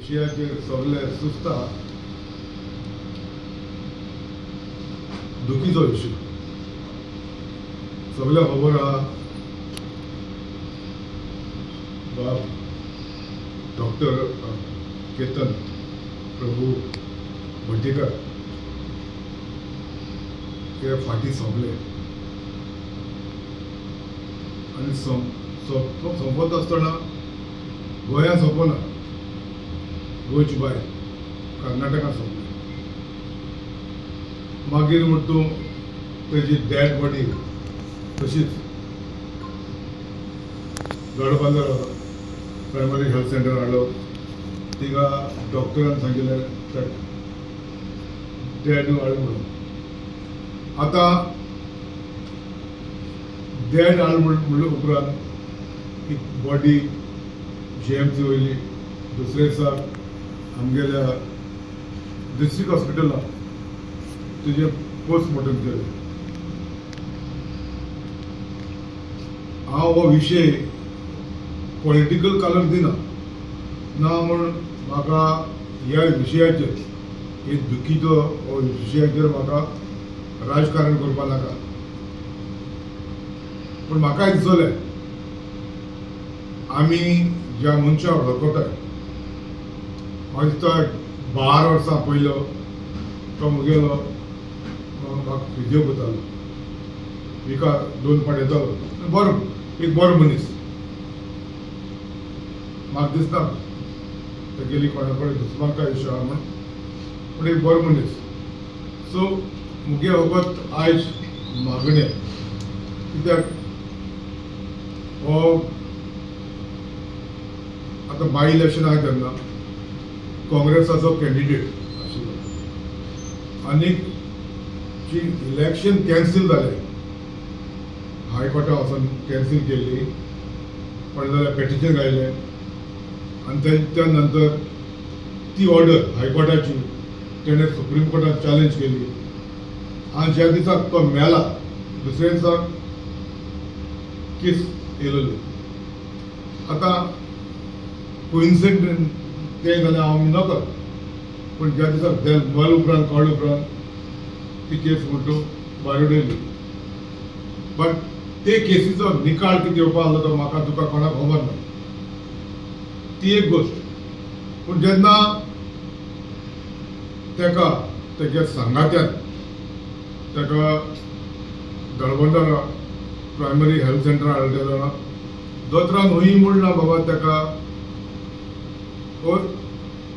विशयाचेर सगळे सुस्ता दुखीचो इशू सगळे खबर आहा बाब डॉक्टर केतन प्रभू भट्टीकर ते फाटी सोंपले आनी सोंपत आसतना गोंयांत सोंपना गोंयची भायर कर्नाटकांत सोंपले मागीर म्हणटा तूं तेजी डॅड बॉडी तशीच गडबांदर प्रायमरी हेल्थ सेंटर हाडलो तिका डॉक्टरान सांगिल्लें डॅड हाड म्हणून आतां डॅड हाड म्हणले उपरांत ती बॉडी GMC वयली दुसरे दिसा आमगेल्या डिस्ट्रिक्ट हॉस्पिटलांत तुजें पोस्टमॉर्टम केलें हांव हो विशय पॉलिटिकल कलर दिना ना म्हूण म्हाका ह्या विशयाचेर हे दुखीचो हो विशयाचेर म्हाका राजकारण करपा नाका पूण म्हाकाय दिसलें आमी ज्या मनशाक वळखताय म्हाका दिसता 12 वर्सां पयलो तो मुगेलो म्हाका फिजिओ करतालो विका 2 फावट येतालो बरो एक बरो मनीस म्हाका दिसता तेगेली कोणा कडेन दुस्मानकाय इशू आहा म्हूण पूण एक बरो मनीस सो मुगे वगत आयज मागणें कित्याक हो आतां बाय इलेक्शन आहा तेन्ना काँग्रेसाचो कॅन्डिडेट आशिल्लो आनीक जी इलेक्शन कॅन्सील जालें हायकोर्टान वचून कॅन्सील केल्ली पण जाल्यार पेटिशन घायलें आनी त्या नंतर ती ऑर्डर हायकोर्टाची तेणें सुप्रीम कोर्टात चॅलेंज केली आनी ज्या दिसाक तो मेला दुसऱ्या दिसाक केस येयलेली आतां कोइन्सिडंट तें जाल्यार हांव नकळ पूण ज्या दिसाक ते मल उपरांत कळ्ळे उपरांत ती केस म्हणटू भायर उडयली बट ते केसीचो निकाल कितें येवपा आसलो तो म्हाका तुका कोणाक खबर ना ती एक गोश्ट पूण जेन्ना तेका तेगे सांगात्यान तेका गळवंडर प्रायमरी हेल्थ सेंटर हाडलेलो दोतोरान हूंय म्हणना बाबा तेका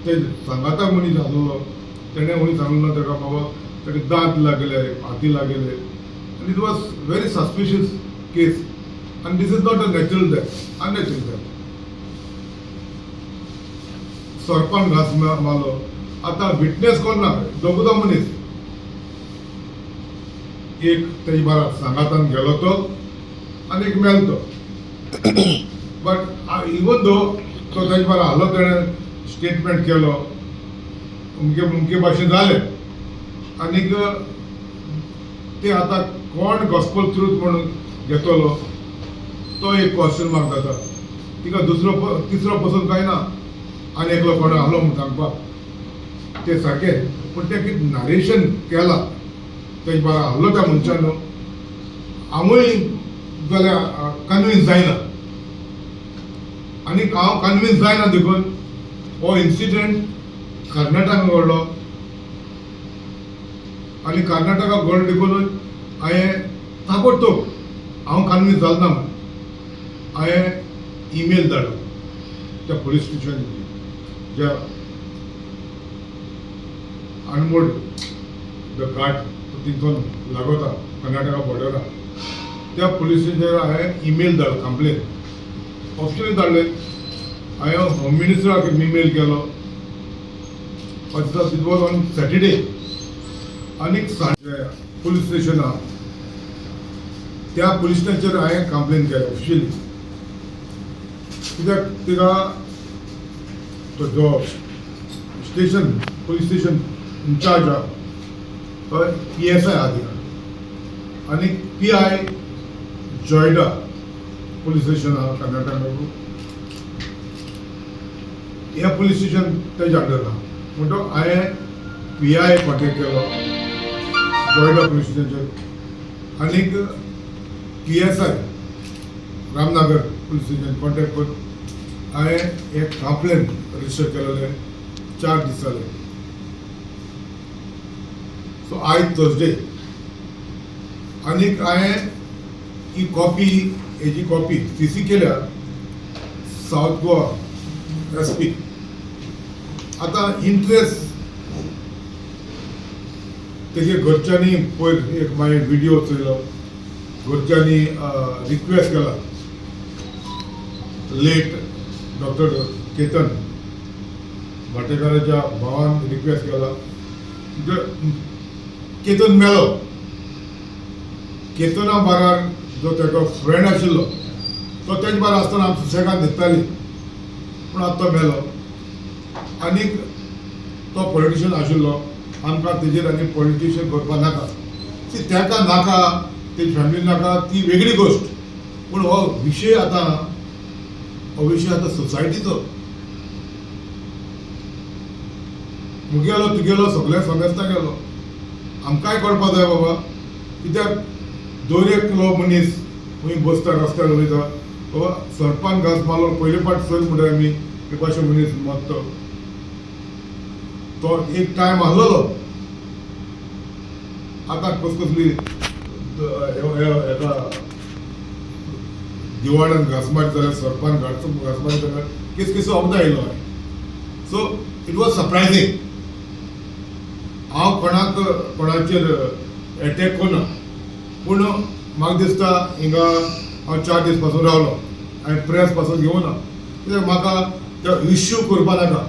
ते सांगाता मनीस आसलो तेणें हूंय सांगलो तेका बाबा तेका दांत लागले हाती लागले आनी it was very suspicious case आनी this is not a natural death unnatural death सरपान घास मारलो आतां विटनेस कोण ना दोगूदा मनीस एक तेजी बारा सांगातान गेलो तो आनी एक मेलो तो बट इवन दो तो तेजे बारा आलो तेणें स्टेटमेंट केलो मुमके भाशेन जालें आनीक ते आतां कोण गॉस्पल ट्रूथ म्हणून घेतलो तो एक क्वेश्चन मार्क जाता तिका तिसरो पसून कांय ना आनी एकलो कोण आलो म्हूण सांगपाक ते सारकें पूण तें कितें नरेशन केलां तेजे बारा आसलो त्या मनशान हांवूय जाल्यार कन्विन्स जायना आनी हांव कन्विन्स जायना देखून हो इन्सिडेंट कर्नाटकाक घडलो आनी कर्नाटकाक घडलो देखून हांवें ताबडतोब हांव कन्विन्स जालो ना म्हूण हांवें ईमेल धाडलो त्या पुलीस स्टेशन ज्या अनमोड द घाट तिथून लागोता कर्नाटका बॉर्डरा त्या पुलीस स्टेशनार हांवें ईमेल धाडलो कंप्लेन ऑफिशियली धाडले हांवें होम मिनिस्टराक ईमेल केलो इट वॉज ऑन सॅटर्डे आनीक पुलीस स्टेशन आहा त्या पुलीस स्टेशनाचेर हांवें कंप्लेन केली ऑफिशियली कित्याक तिका तो जो स्टेशन पुलीस स्टेशन इंचार्ज आहा तो PSI आहा तिका आनी PI जॉयडा पुलीस स्टेशन आहा कर्नाटकाक हे पुलीस स्टेशन तेजे अंडर आहा म्हणटो हांवें PI कॉन्टेक्ट केलो गोंयडा पुलीस स्टेशनाचेर आनीक PSI Ramnagar police station contact करून हांवें एक कंप्लेन रजिस्टर केलेलें 4 दीस जाले. सो आयज थर्सडे आनीक हांवें ही कॉपी हेजी कॉपी CC केल्या सावथ गोवा SP. आतां इंट्रस्ट तेजे घरच्यांनी पयर एक मागीर व्हिडिओ चयलो, घरच्यांनी रिक्वेस्ट केला लेट डॉक्टर केतन भाटेकाराच्या भावान रिक्वेस्ट केला. केतन मेलो, केतना बारार जो तेजो फ्रेंड आशिल्लो तो तेजे बारा आसतना आमी सुसेगाद न्हिदताली, पूण आतां तो मेलो. आनीक तो पॉलिटिशियन आशिल्लो, आमकां तेजेर आनी पॉलिटिशियन करपाक नाका. ती तेका नाका, तेजी फॅमिली नाका ती वेगळी गोश्ट, पूण हो विशय आतां सोसायटीचो मुगेलो तुगेलो सगळ्या समेस्ता गेलो. आमकांय कळपाक जाय बाबा, कित्याक दर एकलो मनीस खंय बसता रस्त्यार उलयता बाबा सरपान घास मारलो पयले फावट चल म्हणटा आमी एक अशें मनीस मरता. तो एक टायम आसलेलो, आतां कसली एका दिवाळ्यान घास मारता जाल्यार सरपान घास मारता जाल्यार केसो वखदां येयलो. So it was surprising. हांव कोणाचेर एटॅक करना, पूण म्हाका दिसता हिंगा हांव 4 दीस पासून रावलो, हांवें प्रेस पासून घेवना, कित्याक म्हाका तो इश्यू करपा नाका,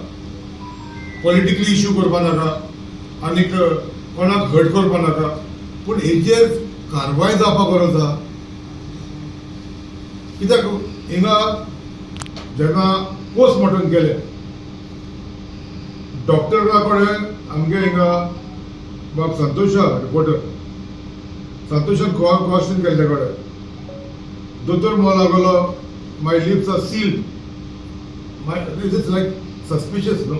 पॉलिटिकली इश्यू करपा नाका आनीक कोणाक हट करपा नाका, पूण हेजेर कारवाय जावपाक गरज आसा. कित्याक हिंगा जेन्ना पोस्टमॉर्टम केलें डॉक्टरा कडेन आमगे हिंगा बाब संतोशा रिपोर्टर संतोशान क्वेश्चन केलें ते कडेन दोतोर म्हणून लागलो my lips are sealed. It is like suspicious न्हू,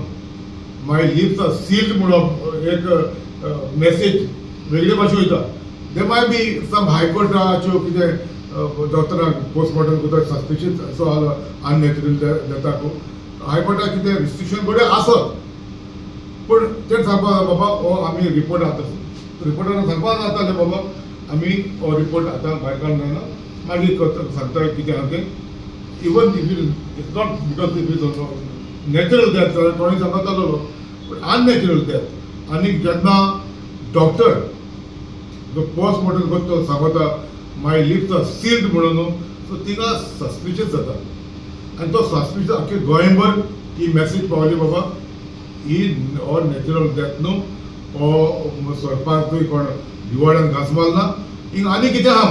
माय लिप्स आर सील्ड म्हणून एक मेसेज वेगळे भाशेन वयता. दे माय बी सम हायकोर्टाच्यो कितें डॉक्टराक पोस्टमॉर्टम करता सस्पिशियस असो अननॅचरल डेथाक हायकोर्टाक कितें रिस्ट्रिक्शन बरें आसत, पूण तें सांगपा बाबा हो आमी रिपोर्ट आतां रिपोर्टान सांगपा जातालें बाबा आमी हो रिपोर्ट आतां भायर काडूंक जायना, मागीर सांगता कितें आहा तें. Even if it's not because if is natural death जाल्यार कोणी सांगतालो, पूण अननॅचरल डेथ. आनी जेन्ना डॉक्टर जो पोस्टमॉर्टम करता सांगता माय लिप्स आर सील्ड म्हणून, सो थिंगा सस्पिशियस जाता. आनी तो सस्पिशियस आख्खे गोंयभर ही मॅसेज पावली बाबा ही हो नॅचरल डेथ न्हू, हो सरपाक कोण दिवाळ्यान घास मारना, हिंगा आनी कितें आहा.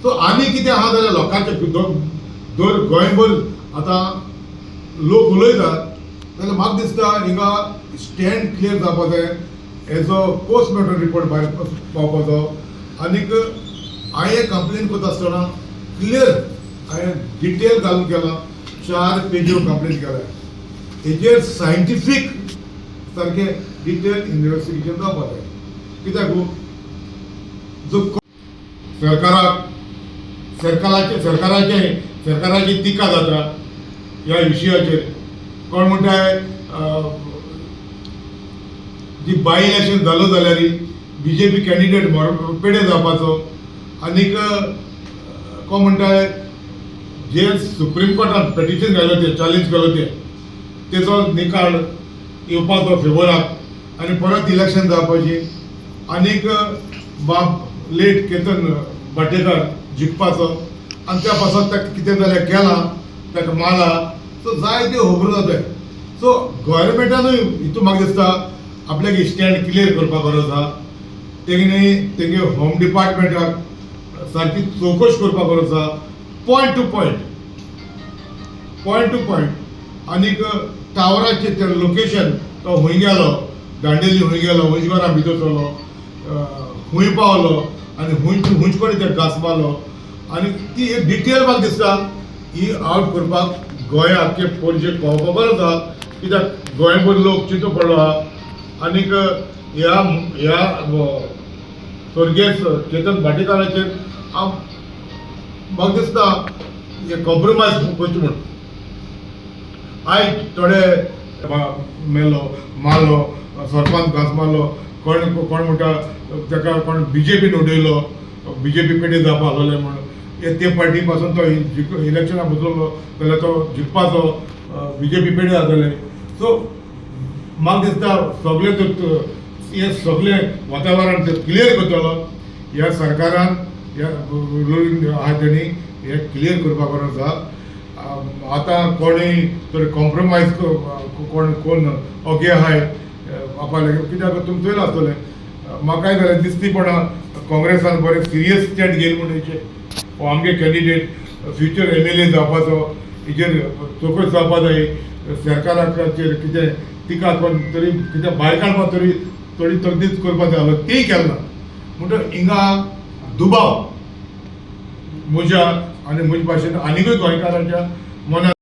सो आनी कितें आहा जाल्यार लोकांचे दर गोंयभर आतां लोक उलयतात जाल्यार म्हाका दिसता हिंगा स्टँड क्लियर जावपा जाय, हेजो पोस्टमॉर्टम रिपोर्ट भायर पावपाचो. आनीक हांवें कंप्लेन करता आसतना क्लियर हांवें डिटेल घालून केला, 4 पेजी कंप्लेन केल्या. हेजेर सायंटिफीक सारकें डिटेल इन्व्हेस्टिगेशन जावपा जाय. कित्याक जो सरकाराची टिका जाता ह्या विशयाचेर. कोण म्हणटाय जी बाय इलेक्शन जालो जाल्यार BJP कॅन्डिडेट पेडे जावपाचो. आनीक कोण म्हणटाय जे सुप्रीम कोर्टान पेटिशन घालो ते चॅलेंज केलो तेचो निकाल येवपाचो फेवराक आनी परत इलेक्शन जावपाची. आनीक बाब लेट केतन भाटेकार जिखपाचो आनी त्या पासून ताका कितें जाल्यार केलां, ताका मारला. सो जायते खबरो जाताय. सो गोवोरमेंटानूय हितून म्हाका दिसता आपल्याक स्टँड क्लियर करपाक गरज आहा. तेगे होम डिपार्टमेंटाक सारकी चवकश करपाक गरज आहा, पॉयंट टू पॉयंट. आनीक टावराचे ते लोकेशन तो खंय गेलो, दांडेली खंय गेलो, उजगारा भितर चलो, खंय पावलो आनी खंयच कडेन ते घास मारलो. आनी ती एक डिटेल म्हाका दिसता ही आउट करपाक गोंया आख्खे पणजे पावपाक गरज आहा. कित्याक गोंयभर लोक चिंतो पडलो आहा आनीक ह्या स्वर्गीय चेतन भाटेकाराचेर म्हाका दिसता हे कॉम्प्रोमायज करचें म्हूण आयज थोडे मेलो मारलो सरपंच घास मारलो कोण म्हणटा ताका कोण BJPन उडयलो BJP पेटी जावपा लागले म्हणून ते पार्टी पासून तो इलेक्शनाक बसलो जाल्यार तो जिखपाचो BJP पेटी जातले सो म्हाका दिसता सगळे हे सगळे वातावरण क्लियर करतलो ह्या सरकारान ह्या रुलींग आहा तेणी हे क्लियर करपा गरज आहा आतां कोणूय तर कॉम्प्रोमायज कोण ओगे आहाय आपले कित्याक तुमी चोयला आसतलें म्हाकाय जाल्यार दिसती पण काँग्रेसान बरें सिरियस स्टॅट घेयल म्हणून आमगे कॅन्डिडेट फ्युचर MLA जावपाचो हेजेर चवकशी जावपा जाय सरकाराचेर कितें तिका कोण तरी कितें भायर काडपा तरी थोडी तकदीत करपा जाय आसलो तेय केन्ना म्हणटकीर हिंगा दुबाव म्हज्या आनी म्हजे भाशेन आनिकूय गोंयकारांच्या मनांत